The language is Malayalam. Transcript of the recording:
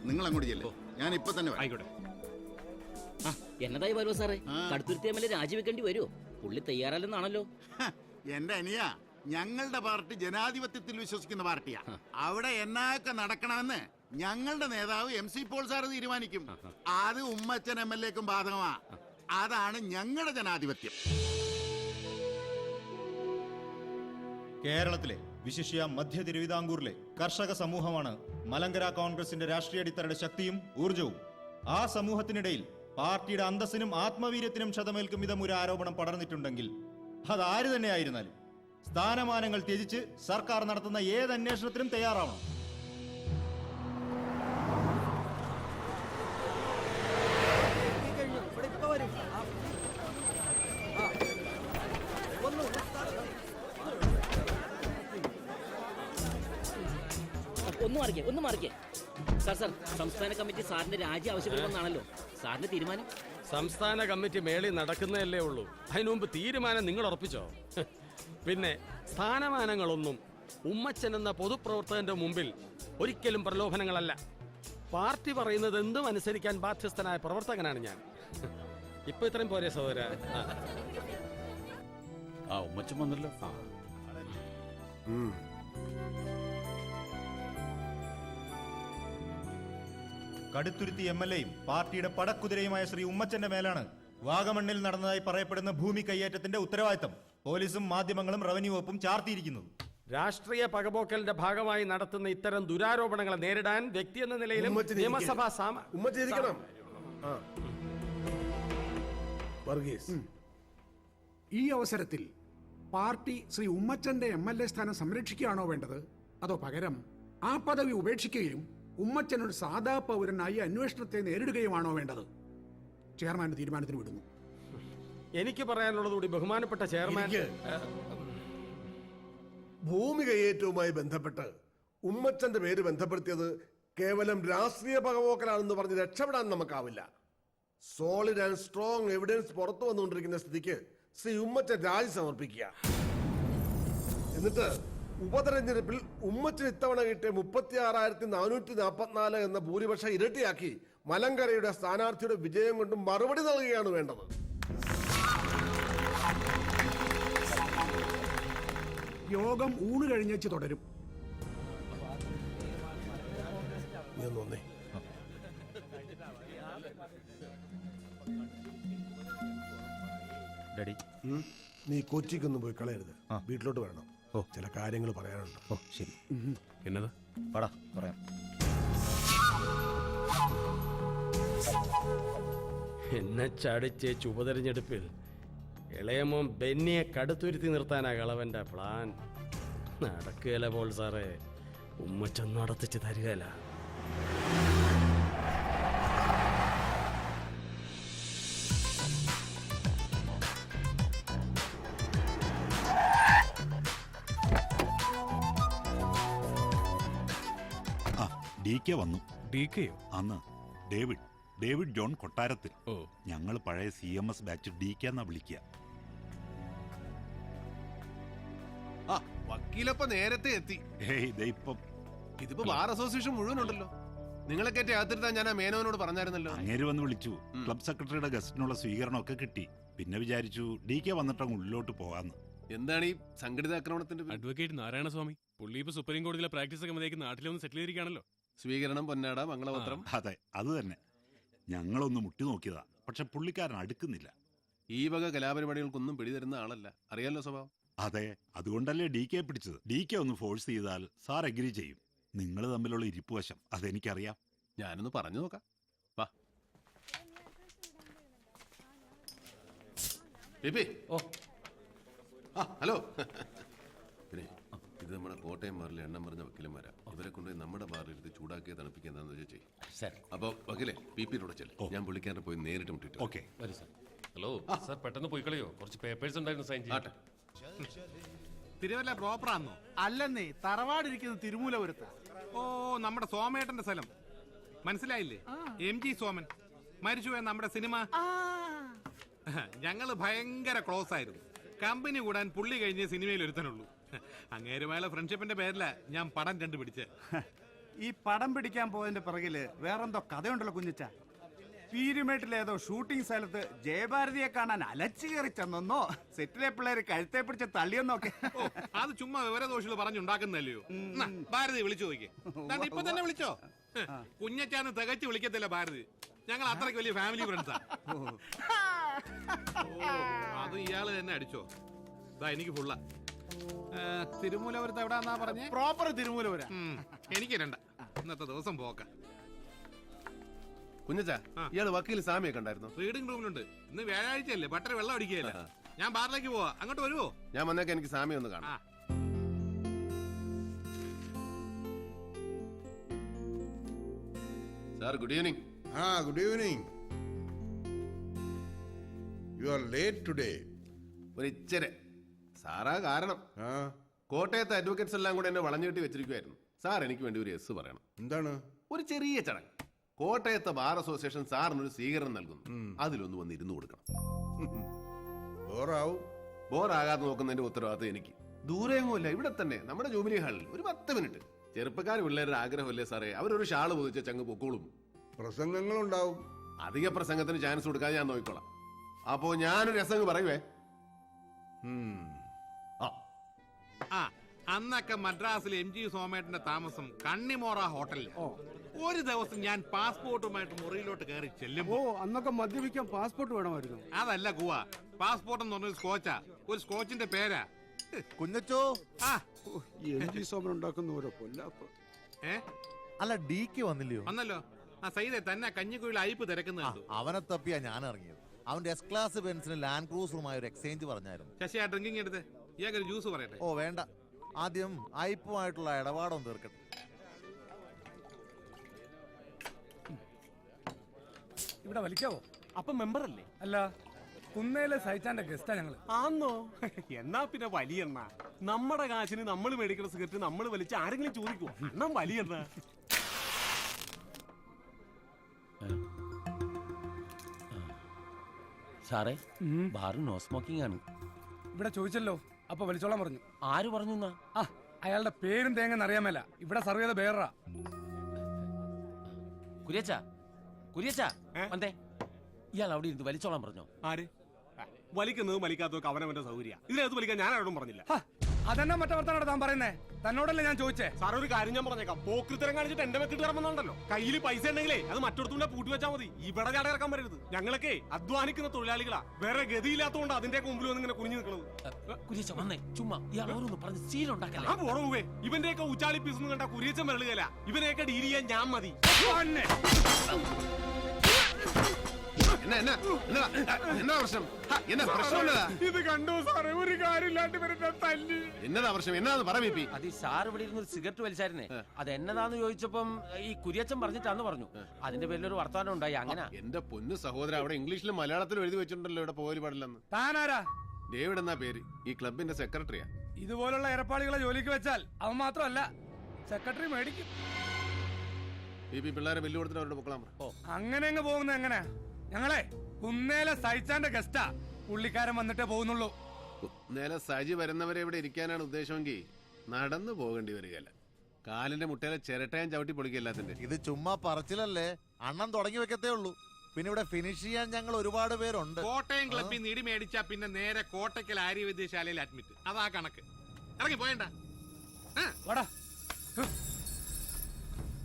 നിങ്ങൾ അങ്ങോട്ട് ചെല്ലോ, ഞാൻ ഇപ്പൊ തന്നെ വരാം. ആയിക്കോട്ടെ. എന്നതായി വരുമോ സാറേ? കടുത്തുരുത്തി എം എൽ എ രാജിവെക്കേണ്ടി വരുമോ? പുള്ളി തയ്യാറല്ലെന്നാണല്ലോ. എന്റെ അനിയ, ഞങ്ങളുടെ പാർട്ടി ജനാധിപത്യത്തിൽ വിശ്വസിക്കുന്ന പാർട്ടിയാ. അവിടെ എന്നൊക്കെ നടക്കണമെന്ന് ഞങ്ങളുടെ നേതാവ് MC പോൾ സാറ് തീരുമാനിക്കും. അത് ഉമ്മച്ചൻ MLA-ക്കും ബാധകമാ. അതാണ് ഞങ്ങളുടെ ജനാധിപത്യം. കേരളത്തിലെ വിശിഷ്യ മധ്യ തിരുവിതാംകൂറിലെ കർഷക സമൂഹമാണ് മലങ്കര കോൺഗ്രസിന്റെ രാഷ്ട്രീയ അടിത്തറയുടെ ശക്തിയും ഊർജവും. ആ സമൂഹത്തിനിടയിൽ പാർട്ടിയുടെ അന്തസ്സിനും ആത്മവീര്യത്തിനും ക്ഷതമേൽക്കും വിധം ഒരു ആരോപണം പടർന്നിട്ടുണ്ടെങ്കിൽ അതാര് തന്നെയായിരുന്നാലും സ്ഥാനമാനങ്ങൾ ത്യജിച്ച് സർക്കാർ നടത്തുന്ന ഏത് അന്വേഷണത്തിനും തയ്യാറാവണം. ഒന്ന് മാറിക്കേ. സാർ, സംസ്ഥാന കമ്മിറ്റി സാറിന്റെ രാജി ആവശ്യപ്പെടുമെന്നാണല്ലോ സാറിന്റെ തീരുമാനം. സംസ്ഥാന കമ്മിറ്റി മേളിൽ നടക്കുന്നതല്ലേ ഉള്ളൂ. അതിനു മുമ്പ് തീരുമാനം നിങ്ങൾ ഉറപ്പിച്ചോ? പിന്നെ സ്ഥാനമാനങ്ങളൊന്നും ഉമ്മച്ചൻ എന്ന പൊതുപ്രവർത്തകന്റെ മുമ്പിൽ ഒരിക്കലും പ്രലോഭനങ്ങളല്ല. പാർട്ടി പറയുന്നത് എന്തും അനുസരിക്കാൻ ബാധ്യസ്ഥനായ പ്രവർത്തകനാണ് ഞാൻ. ഇപ്പൊ ഇത്രയും പോരെ സഹോദര? ഉമ്മച്ചൻ വന്നല്ലോ. കടുത്തുരുത്തി MLA-യും പാർട്ടിയുടെ പടക്കുതിരയുമായ ശ്രീ ഉമ്മച്ചന്റെ മേലാണ് വാഗമണ്ണിൽ നടന്നതായി പറയപ്പെടുന്ന ഭൂമി കയ്യേറ്റത്തിന്റെ ഉത്തരവാദിത്തം പോലീസും മാധ്യമങ്ങളും റവന്യൂ വകുപ്പും ചാർത്തിയിരിക്കുന്നത്. രാഷ്ട്രീയ പകപോക്കലിന്റെ ഭാഗമായി നടത്തുന്ന ഇത്തരം ദുരാരോപണങ്ങളെ നേരിടാൻ വ്യക്തി എന്ന നിലയിലും നിയമസഭാ ഈ അവസരത്തിൽ പാർട്ടി ശ്രീ ഉമ്മച്ചന്റെ MLA സ്ഥാനം സംരക്ഷിക്കുകയാണോ വേണ്ടത്, അതോ പകരം ആ പദവി ഉപേക്ഷിക്കുകയും ഉമ്മച്ചൻ ഒരു സാധാ പൗരനായി അന്വേഷണത്തെ നേരിടുകയുമാണോ വേണ്ടത്? ചെയർമാന്റെ തീരുമാനത്തിന് വിടുന്നു. എനിക്ക് പറയാനുള്ളത് കൂടി ബഹുമാനപ്പെട്ട ചെയർമാൻ. ഭൂമി കയ്യേറ്റവുമായി ബന്ധപ്പെട്ട് ഉമ്മച്ചന്റെ പേര് ബന്ധപ്പെടുത്തിയത് കേവലം രാഷ്ട്രീയ പകപോക്കലാണെന്ന് പറഞ്ഞ് രക്ഷപ്പെടാൻ നമുക്കാവില്ല. സോളിഡ് ആൻഡ് സ്ട്രോങ് എവിഡൻസ് പുറത്തു വന്നുകൊണ്ടിരിക്കുന്ന സ്ഥിതിക്ക് ശ്രീ ഉമ്മച്ചൻ രാജി സമർപ്പിക്കുക. എന്നിട്ട് ഉപതെരഞ്ഞെടുപ്പിൽ ഉമ്മച്ചൻ ഇത്തവണ കിട്ടിയ 36,444 എന്ന ഭൂരിപക്ഷം ഇരട്ടിയാക്കി മലങ്കരയുടെ സ്ഥാനാർത്ഥിയുടെ വിജയം കൊണ്ട് മറുപടി നൽകുകയാണ് വേണ്ടത്. യോഗം ഊണ് കഴിഞ്ഞേച്ച് തുടരും. നീ കൊച്ചിക്കൊന്നും പോയി കളയരുത്, വീട്ടിലോട്ട് വരണം. ചില കാര്യങ്ങൾ പറയാനുണ്ട്. ശരി. എന്നതാ? പറയാം. എന്നെ ചാടിച്ചേച്ച് ഉപതെരഞ്ഞെടുപ്പിൽ ഇളയമോൻ ബെന്നിയെ കടുത്തുരുത്തി നിർത്താനാ കളവന്റെ പ്ലാൻ. നടക്കുകയല്ല പോൾ സാറേ, ഉമ്മച്ചൻ നടത്തിച്ച് തരികയല്ല. DK വന്നു. DK-യോ? അന്ന് ഡേവിഡ് ജോൺ കൊട്ടാരത്തിൽ. ഞങ്ങൾ പഴയ CMS ബാച്ച് DK എന്നാ വിളിക്കുക. വക്കീലപ്പ നേരത്തെ എത്തി. ഇതിപ്പോ ബാർ അസോസിയേഷൻ മുഴുവനുണ്ടല്ലോ. നിങ്ങളെ കയറ്റി അകത്തിരുത്താൻ ഞാൻ ആ മേനോനോട് പറഞ്ഞായിരുന്നല്ലോ. അങ്ങേര് വന്ന് വിളിച്ചു. ക്ലബ് സെക്രട്ടറിയുടെ ഗസ്റ്റിനുള്ള സ്വീകരണമൊക്കെ കിട്ടി. പിന്നെ വിചാരിച്ചു DK വന്നിട്ട് ഉള്ളിലോട്ട് പോകാന്ന്. എന്താണ് ഈ സംഘടിത ആക്രമണത്തിന്റെ? അഡ്വക്കേറ്റ് നാരായണസ്വാമി പുള്ളി ഇപ്പൊ സുപ്രീം കോടതിയിലെ പ്രാക്ടീസ് ഒക്കെ മതിയാക്കി നാട്ടിലൊന്ന് സെറ്റിൽ ചെയ്തിരിക്കുകയാണല്ലോ. സ്വീകരണം, പൊന്നാട, മംഗളപത്രം. അതെ, അത് തന്നെ. ഞങ്ങളൊന്ന് മുട്ടി നോക്കിയതാ, പക്ഷെ പുള്ളിക്കാരൻ അടുക്കുന്നില്ല. ഈ വക കലാപരിപാടികൾക്കൊന്നും പിടിതരുന്ന ആളല്ല, അറിയാലോ സ്വഭാവം. അതെ, അതുകൊണ്ടല്ലേ DK പിടിച്ചത്. DK ഒന്ന് ഫോഴ്സ് ചെയ്താൽ സാർ അഗ്രി ചെയ്യും. നിങ്ങൾ തമ്മിലുള്ള ഇരിപ്പുവശം അതെനിക്കറിയാം. ഞാനൊന്ന് പറഞ്ഞു നോക്കാം. വാ ഹലോ. പിന്നെ ഇത് നമ്മുടെ കോട്ടയം ബാറിലെ എണ്ണം പറഞ്ഞ വക്കീലന്മാരാ. ഇവരെ കൊണ്ടുപോയി നമ്മുടെ ബാറിലെടുത്ത് ചൂടാക്കിയ തണുപ്പിക്കുക എന്താണെന്ന് വെച്ചാൽ ചെയ്യും. അപ്പൊ വക്കീലെ PP-യോടെ ചെല്ലും. ഞാൻ പുള്ളിക്കാരനെ പോയി നേരിട്ട് മുട്ടിട്ട്. ഓക്കെ. ഹലോ സാർ, പെട്ടെന്ന് പോയി കളയോ? കുറച്ച് പേപ്പേഴ്സ് ഉണ്ടായിരുന്നു സൈൻ ചെയ്യാൻ. തിരുവല്ല പ്രോപ്പറാന്നോ? അല്ലെന്നേ, തറവാടിരിക്കുന്നത് തിരുമൂലപുരത്ത്. ഓ, നമ്മുടെ സോമേട്ടന്റെ സ്ഥലം മനസ്സിലായില്ലേ? MG സോമൻ മരിച്ചുപോയ നമ്മുടെ സിനിമ. ഞങ്ങള് ഭയങ്കര ക്ലോസ് ആയിരുന്നു. കമ്പനി കൂടാൻ പുള്ളി കഴിഞ്ഞ സിനിമയിൽ ഒരുത്തനുള്ളൂ. അങ്ങേരുമായുള്ള ഫ്രണ്ട്ഷിപ്പിന്റെ പേരില ഞാൻ പടം കണ്ടുപിടിച്ച്. ഈ പടം പിടിക്കാൻ പോയതിന്റെ പിറകില് വേറെന്തോ കഥയുണ്ടല്ലോ കുഞ്ഞിച്ച. പീരുമേട്ടിലേതോ ഷൂട്ടിംഗ് സ്ഥലത്ത് ജയഭാരതിയെ കാണാൻ അലച്ചു കയറി ചെന്നോ, സെറ്റിലെ പിള്ളേര് കഴുത്തെ പിടിച്ച് തള്ളിയെന്നൊക്കെ. അത് ചുമ്മാ വിവരദോഷികൾ പറഞ്ഞുണ്ടാക്കുന്നല്ലയോ. ഭാരതി വിളിച്ചു നോക്കി, ഇപ്പൊ തന്നെ വിളിച്ചോ. കുഞ്ഞച്ചാന്ന് തികച്ചു വിളിക്കത്തില്ല ഭാരതി. ഞങ്ങൾ അത്രയ്ക്ക് വലിയ ഫാമിലി ഫ്രണ്ട്സാ. അത് ഇയാള് തന്നെ അടിച്ചോ. എനിക്ക് ഫുള്ള. തിരുമൂലപുരത്ത് എവിടാന്നാ പറഞ്ഞേ? പ്രോപ്പർ തിരുമൂലപുര. എനിക്ക് രണ്ട. ഇന്നത്തെ ദിവസം പോക്ക. കുഞ്ഞച്ചാ, ഇയാള് വക്കീൽ സാമിയെ കണ്ടായിരുന്നു? റീഡിംഗ് റൂമിലുണ്ട്. ഇന്ന് വ്യാഴാഴ്ചയല്ലേ, ബട്ടർ വെള്ളം അടിക്കുകയല്ല. ഞാൻ ബാറിലേക്ക് പോവാ, അങ്ങോട്ട് വരുവോ? ഞാൻ വന്നേക്ക് എനിക്ക് സാമിയെ ഒന്ന് കാണാം. Sir, good evening. Good evening. You are late today. ഒരു ഇച്ചിരി സാറാ കാരണം. കോട്ടയത്തെ അഡ്വക്കേറ്റ്സ് എല്ലാം കൂടെ എന്നെ വളഞ്ഞു കെട്ടി വെച്ചിരിക്കുവായിരുന്നു. സാർ എനിക്ക് വേണ്ടി ഒരു എസ് പറയണം. എന്താണ്? ഒരു ചെറിയ ചടങ്ങ്. കോട്ടയത്തെ ബാർ അസോസിയേഷൻ സാറിനൊരു സ്വീകരണം നൽകുന്നു. അതിലൊന്ന് വന്ന് ഇരുന്ന് കൊടുക്കണം. ബോറാകാതെ നോക്കുന്നതിന്റെ ഉത്തരവാദിത്തം എനിക്ക്. ദൂരെയൊന്നുമില്ല, ഇവിടെ തന്നെ നമ്മുടെ ജൂബിലി ഹാളിൽ ഒരു 10 മിനിറ്റ്. ചെറുപ്പക്കാർ പിള്ളേരുടെ ആഗ്രഹമല്ലേ സാറേ, അവരൊരു ഷാള് പൊതിച്ച ചങ്ങ് പൊക്കോളും. പ്രസംഗങ്ങളുണ്ടാവും. അധിക പ്രസംഗത്തിന് ചാൻസ് കൊടുക്കാതെ ഞാൻ നോക്കിക്കോളാം. അപ്പോ ഞാനൊരു രസം പറയുവേ. അന്നൊക്കെ മദ്രാസിലെ MG സോമേട്ടന്റെ താമസം കണ്ണിമോറ ഹോട്ടലിൽ. ഒരു ദിവസം ഞാൻ പാസ്പോർട്ടുമായിട്ട് മുറിയിലോട്ട് കയറി ചെല്ലുമ്പോ അന്നൊക്കെ മദ്യപിക്കാൻ പാസ്പോർട്ട് വേണമായിരുന്നു. അതല്ല കുവ, പാസ്പോർട്ട് എന്ന് പറഞ്ഞൊരു സ്കോച്ചാ. ഒരു സ്കോച്ചിന്റെ പേരാ. കുഞ്ഞച്ചോ, MG സോമൻ ഉണ്ടാക്കുന്ന ഓരോ പൊല്ലാപ്പ്. അല്ല, DK വന്നില്ലയോ? വന്നല്ലോ. സൈദെ തന്നെ കഞ്ഞിക്കുഴിയിൽ അയപ്പ് തിരക്കുന്നത്. അവനെ തപ്പിയാ ഞാൻ ഇറങ്ങിയത്. അവന്റെ S ക്ലാസ് ബെൻസിന് ലാൻഡ് ക്രൂസറുമായി ഒരു എക്സ്ചേഞ്ച് പറഞ്ഞായിരുന്നു. ശശി, ആ ഡ്രിങ്കിങ് എടുത്ത് ഇയാൾക്കൊരു ജ്യൂസ് പറയട്ടെ. ഓ വേണ്ട, ആദ്യം അയപ്പുമായിട്ടുള്ള ഇടപാടൊന്നും തീർക്കട്ടെ. ഇവിടെ വലിക്കാവോ? അപ്പൊ മെമ്പർ അല്ലേ? അല്ല, കുന്നേലെ സഹിച്ചാന്റെ ഗസ്റ്റാ ഞങ്ങള്. ആന്നോ? എന്നാ പിന്നെ വലിയെണ്ണ. നമ്മുടെ കാശിന് നമ്മൾ മേടിക്കുന്ന സിഗരറ്റ് നമ്മൾ വലിച്ച് ആരെങ്കിലും ചോദിക്കുവോ? എന്നാ വലിയെണ്ണ. സാറേ, ബാർ നോ സ്മോക്കിംഗ് ആണ്. ഇവിടെ ചോദിച്ചല്ലോ, അപ്പൊ വലിച്ചോളാൻ പറഞ്ഞു. ആര് പറഞ്ഞു? അയാളുടെ പേരും തേങ്ങ അറിയാമല്ല. ഇവിടെ സർവ് ചെയ്ത ബേറാ. കുര്യച്ചാ, കുര്യച്ചാ, വന്നേ. ഇയാൾ അവിടെ ഇരുന്ന് വലിച്ചോളാൻ പറഞ്ഞോ? ആര്? വലിക്കുന്നതും വലിക്കാത്തതൊക്കെ അവനവന്റെ സൗകര്യ. ഇതിനകത്ത് വലിക്കാൻ ഞാൻ ആരോടും പറഞ്ഞില്ല. അതെന്നാ മറ്റേ വർത്താനോട് താൻ പറയുന്നേ? തന്നോടല്ലേ ഞാൻ ചോദിച്ചേ. സാർ, ഒരു കാര്യം ഞാൻ പറഞ്ഞേക്കാം. പോക്കൃത്തരം കാണിച്ചിട്ട് എന്റെ വെക്കിട്ട് ഇറങ്ങുന്നുണ്ടല്ലോ. കയ്യിൽ പൈസ ഉണ്ടെങ്കിലേ അത് മറ്റൊരുത്തൂടെ പൂട്ടി വെച്ചാൽ മതി. ഇവിടെ ചാട ഇറക്കാൻ വരരുത്. ഞങ്ങളൊക്കെ അധ്വാനിക്കുന്ന തൊഴിലാളികളാ. വേറെ ഗതിയില്ലാത്തതുകൊണ്ട് അതിന്റെ മുമ്പിൽ വന്ന് ഇങ്ങനെ കുനിഞ്ഞു നിൽക്കുന്നത്. കുര്യച്ച വന്നേ, ചുമ്മാ ഇയാൾ ഓരോന്ന് പറഞ്ഞ് സീലുണ്ടാക്കല്ലേ. ആ പോറവേ, ഇവന്റെയൊക്കെ ഉച്ചാളി പീസ് കണ്ട കുര്യച്ചൻ വരളുകയല്ല. ഇവനെയൊക്കെ ഡീൽ ചെയ്യാൻ ഞാൻ മതി. എന്നാ പ്രശ്നം? എന്നാ പ്രശ്നം? ഇത് കണ്ടോ സാറേ, ഒരു കാര്യമില്ലാണ്ട് തല്ലി. എന്നതാ പ്രശ്നം? എന്നാന്ന് പറ. അത് ഈ സാർ ഇവിടെ ഇരുന്ന് സിഗരറ്റ് വലിച്ചായിരുന്നേ. അത് എന്നതാന്ന് ചോദിച്ചപ്പം ഈ കുര്യച്ചൻ പറഞ്ഞിട്ടാന്ന് പറഞ്ഞു. അതിന്റെ പേരിലൊരു വർത്തമാനം ഉണ്ടായി. അങ്ങനെ എന്റെ പൊന്നു സഹോദരൻ, അവിടെ ഇംഗ്ലീഷിലും മലയാളത്തിലും എഴുതി വെച്ചിട്ടുണ്ടല്ലോ ഇവിടെ പോകല് പാടില്ലെന്ന്. താനാരാ? ഡേവിഡ് എന്നാ പേര്. ഈ ക്ലബിന്റെ സെക്രട്ടറിയാ. ഇതുപോലുള്ള ഇരപ്പാളികളെ ജോലിക്ക് വെച്ചാൽ അവൻ മാത്രമല്ല സെക്രട്ടറി മേടിക്കും. പിള്ളേരെ ബില്ല് കൊടുത്തിട്ട് അവരുടെ പൊക്കളാൻ. അങ്ങനെ അങ്ങ് പോകുന്നത് എങ്ങനെയാ? ഞങ്ങളെ കുന്നേലെ സഹിച്ചാന്റെ ഗസ്റ്റാ. പുള്ളിക്കാരൻ വന്നിട്ടേ പോകുന്നുള്ളൂ. കുന്നേലെ സജി വരുന്നവരെ ഇവിടെ ഇരിക്കാനാണ് ഉദ്ദേശമെങ്കിൽ നടന്നു പോകേണ്ടി വരികയല്ല. കാലിന്റെ മുട്ടയിലെ ചിരട്ടയും ചവിട്ടി പൊളിക്കല്ലാത്തിന്റെ. ഇത് ചുമ്മാ പറച്ചിലല്ലേ, അണ്ണൻ തുടങ്ങി വെക്കത്തേ ഉള്ളൂ. പിന്നെ ഇവിടെ ഫിനിഷ് ചെയ്യാൻ ഞങ്ങൾ ഒരുപാട് പേരുണ്ട്. കോട്ടയം ക്ലബിൽ നിന്ന് ഇടി മേടിച്ചാ പിന്നെ നേരെ കോട്ടയ്ക്കൽ ആര്യവൈദ്യശാലയിൽ അഡ്മിറ്റ്. അതാ കണക്ക്. ഇറങ്ങി പോയണ്ട.